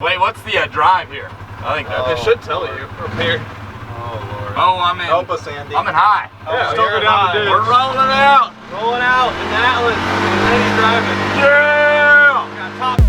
Wait, what's the drive here? I think that it should tell you up here. Oh Lord. Oh, I'm in. Help us, Andy. I'm in high. Yeah, still go down the dude. We're rolling out. Rolling out in the Atlas. And then he's driving. Yeah. Got top.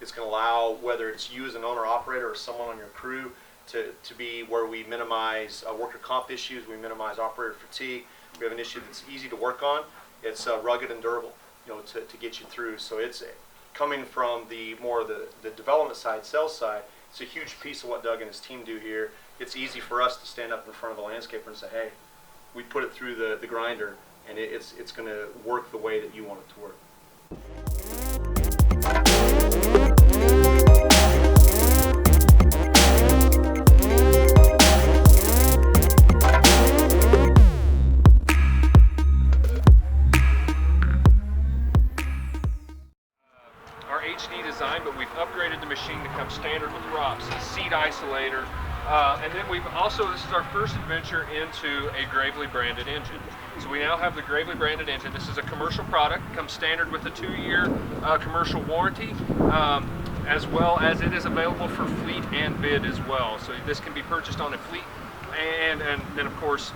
It's going to allow, whether it's you as an owner-operator or someone on your crew, to be where we minimize worker comp issues, we minimize operator fatigue. We have an issue that's easy to work on. It's rugged and durable, to get you through. So it's coming from the development side, sales side. It's a huge piece of what Doug and his team do here. It's easy for us to stand up in front of the landscaper and say, hey, we put it through the grinder, and it's going to work the way that you want it to work. Design, but we've upgraded the machine to come standard with ROPS, seat isolator, and then we've also, this is our first adventure into a Gravely branded engine. So we now have the Gravely branded engine. This is a commercial product, comes standard with a 2-year commercial warranty, as well as it is available for fleet and bid as well. So this can be purchased on a fleet and then of course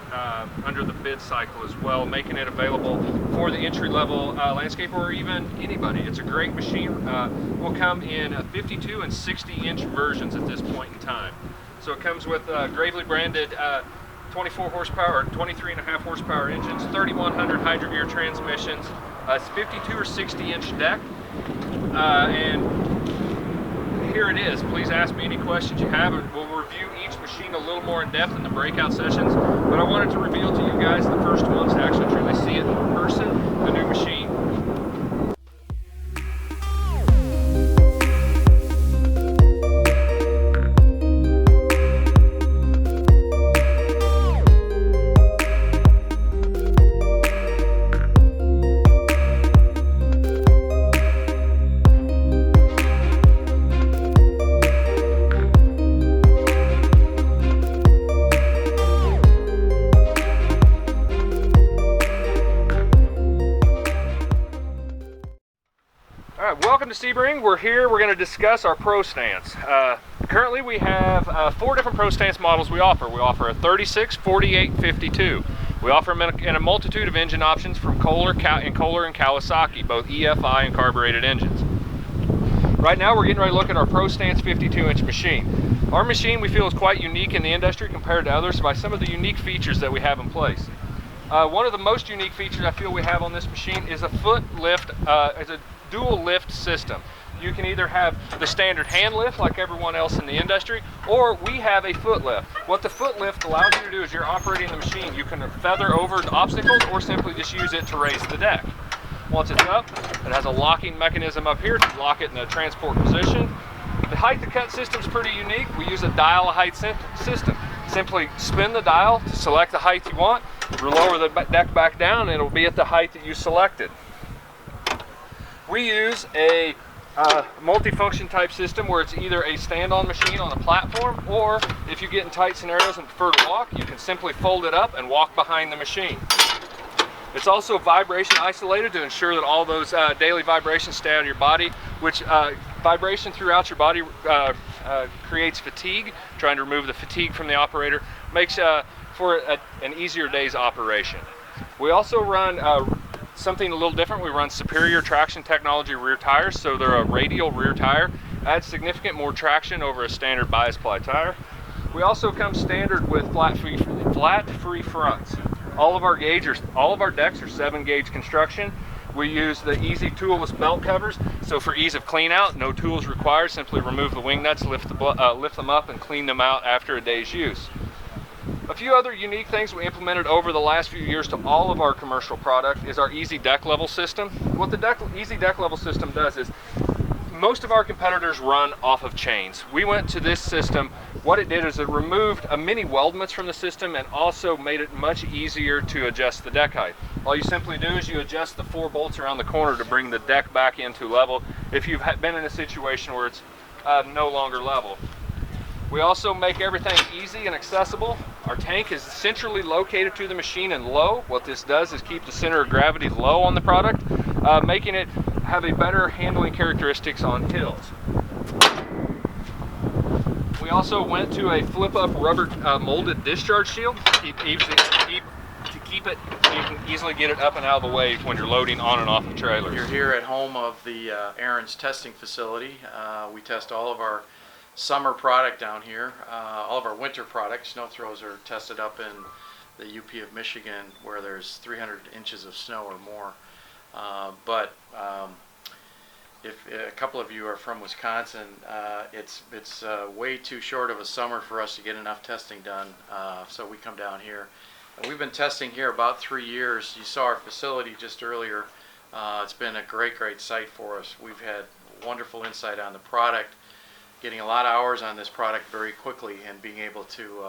under the bid cycle as well, making it available for the entry-level landscaper or even anybody. It's a great machine. Will come in 52 and 60-inch versions at this point in time. So it comes with Gravely branded 24 horsepower or 23.5 horsepower engines, 3100 hydrogear transmissions. It's 52 or 60-inch deck, and here it is. Please ask me any questions you have, and we'll review each machine a little more in depth in the breakout sessions. But I wanted to reveal to you guys the first ones to actually truly see it in person, the new machine. Welcome to Sebring. We're here. We're going to discuss our Pro Stance. Currently we have 4 different Pro Stance models we offer. We offer a 36, 48, 52. We offer them in a multitude of engine options from Kohler and Kawasaki, both EFI and carbureted engines. Right now we're getting ready to look at our Pro Stance 52-inch machine. Our machine we feel is quite unique in the industry compared to others by some of the unique features that we have in place. One of the most unique features I feel we have on this machine is a foot lift, is a dual lift system. You can either have the standard hand lift like everyone else in the industry, or we have a foot lift. What the foot lift allows you to do is you're operating the machine. You can feather over the obstacles or simply just use it to raise the deck. Once it's up, it has a locking mechanism up here to lock it in a transport position. The height to cut system is pretty unique. We use a dial height system. Simply spin the dial to select the height you want, lower the deck back down, and it'll be at the height that you selected. We use a multi-function type system where it's either a stand-on machine on a platform, or if you get in tight scenarios and prefer to walk, you can simply fold it up and walk behind the machine. It's also vibration isolated to ensure that all those daily vibrations stay out of your body, which vibration throughout your body creates fatigue. Trying to remove the fatigue from the operator makes for an easier day's operation. We also run something a little different. We run superior traction technology rear tires, so they're a radial rear tire. Adds significant more traction over a standard bias ply tire. We also come standard with flat free fronts. All of our decks are 7-gauge construction. We use the easy toolless belt covers, so for ease of clean out, no tools required. Simply remove the wing nuts, lift them up, and clean them out after a day's use. A few other unique things we implemented over the last few years to all of our commercial product is our easy deck level system. What the easy deck level system does is, most of our competitors run off of chains. We went to this system. What it did is it removed many weldments from the system and also made it much easier to adjust the deck height. All you simply do is you adjust the 4 bolts around the corner to bring the deck back into level if you've been in a situation where it's no longer level. We also make everything easy and accessible. Our tank is centrally located to the machine and low. What this does is keep the center of gravity low on the product, making it have a better handling characteristics on hills. We also went to a flip-up rubber molded discharge shield to keep it, so you can easily get it up and out of the way when you're loading on and off of trailers. You're here at home of the Ariens testing facility. We test all of our summer product down here. All of our winter products, snow throws, are tested up in the UP of Michigan, where there's 300 inches of snow or more. If a couple of you are from Wisconsin, it's way too short of a summer for us to get enough testing done, so we come down here. We've been testing here about 3 years. You saw our facility just earlier. It's been a great site for us. We've had wonderful insight on the product, getting a lot of hours on this product very quickly, and being able to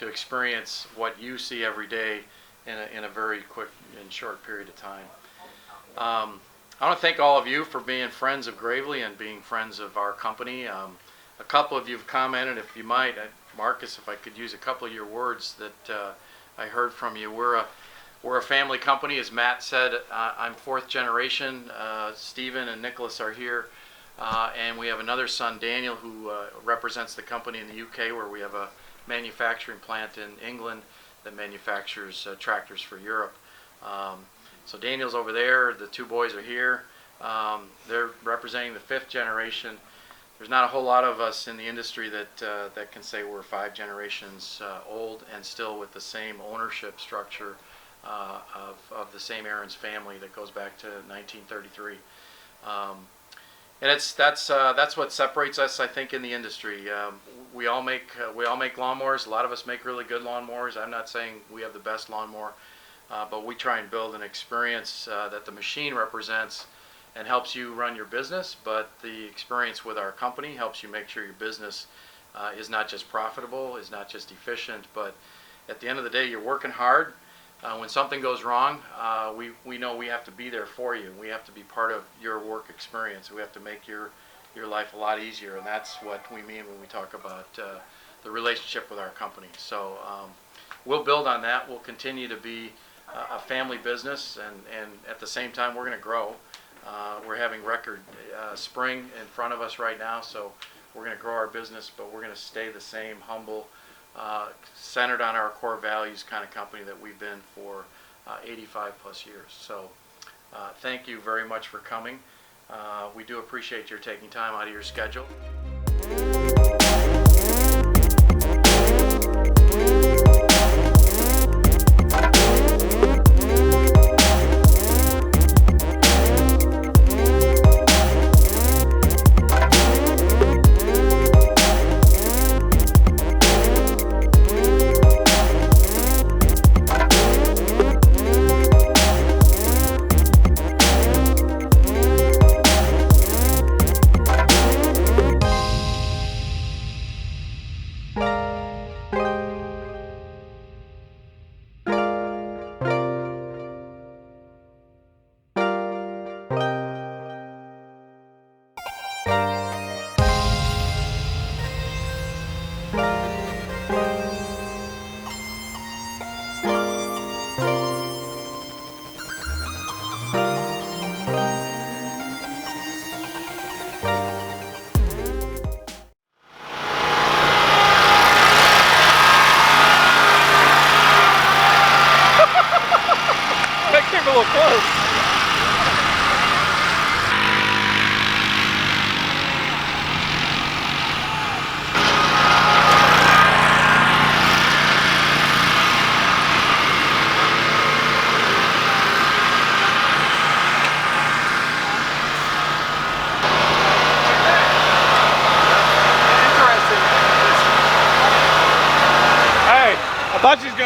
experience what you see every day in a very quick and short period of time. I want to thank all of you for being friends of Gravely and being friends of our company. A couple of you have commented, if you might, Marcus, if I could use a couple of your words that I heard from you. We're a family company, as Matt said. I'm 4th generation. Stephen and Nicholas are here. And we have another son, Daniel, who represents the company in the UK, where we have a manufacturing plant in England that manufactures tractors for Europe. So Daniel's over there, the 2 boys are here. They're representing the 5th generation. There's not a whole lot of us in the industry that can say we're 5 generations old and still with the same ownership structure of the same Ariens family that goes back to 1933. And that's what separates us, I think, in the industry. We all make lawnmowers. A lot of us make really good lawnmowers. I'm not saying we have the best lawnmower. But we try and build an experience that the machine represents and helps you run your business, but the experience with our company helps you make sure your business is not just profitable, is not just efficient, but at the end of the day, you're working hard. When something goes wrong, we know we have to be there for you. We have to be part of your work experience. We have to make your life a lot easier, and that's what we mean when we talk about the relationship with our company. So we'll build on that. We'll continue to be a family business, and at the same time we're going to grow. We're having record spring in front of us right now, so we're going to grow our business, but we're going to stay the same humble, centered on our core values kind of company that we've been for 85 plus years. So thank you very much for coming. We do appreciate your taking time out of your schedule.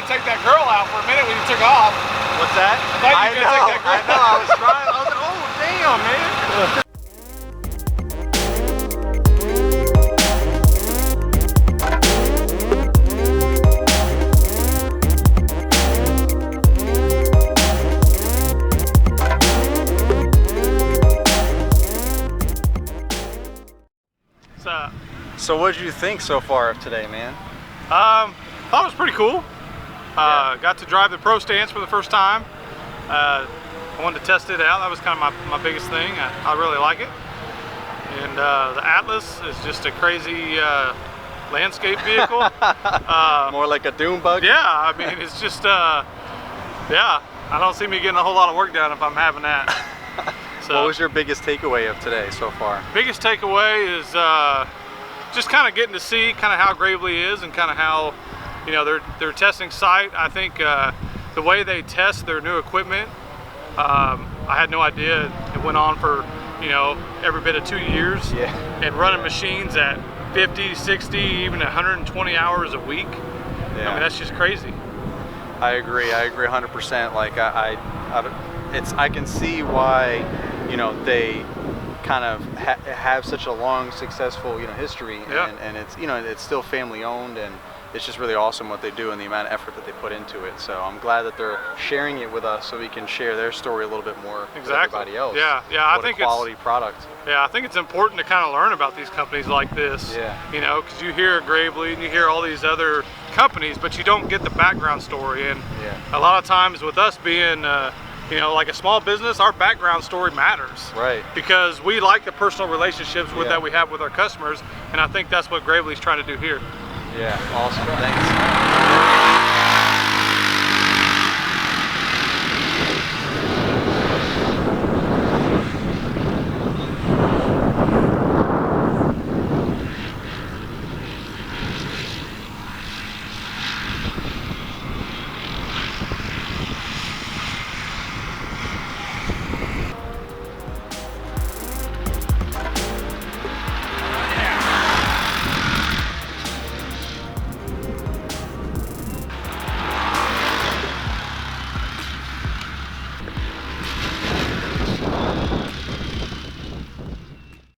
gonna take that girl out for a minute when you took off. What's that? Thought you were gonna take that girl. I was trying. I was like, oh damn, man. So what did you think so far of today, man? Thought it was pretty cool. Got to drive the Pro Stance for the first time. I wanted to test it out. That was kind of my biggest thing. I really like it. And the Atlas is just a crazy landscape vehicle. More like a dune bug? Yeah, I mean, it's just, yeah, I don't see me getting a whole lot of work done if I'm having that. So, what was your biggest takeaway of today so far? Biggest takeaway is just kind of getting to see kind of how Gravely is and kind of how, you know, their testing site. I think the way they test their new equipment, I had no idea it went on for, you know, every bit of 2 years. Yeah. And running machines at 50, 60, even 120 hours a week. Yeah. I mean, that's just crazy. I agree 100%. Like I can see why, you know, they kind of have such a long, successful, you know, history, Yeah. and it's, you know, it's still family owned, and it's just really awesome what they do and the amount of effort that they put into it. So I'm glad that they're sharing it with us so we can share their story a little bit more with everybody else. Yeah, yeah. What I think a quality product. Yeah, I think it's important to kind of learn about these companies like this. Yeah. You know, because you hear Gravely and you hear all these other companies, but you don't get the background story. And Yeah. a lot of times with us being, you know, like a small business, our background story matters. Right. Because we like the personal relationships Yeah. that we have with our customers, and I think that's what Gravely's trying to do here. Yeah, awesome. Thanks.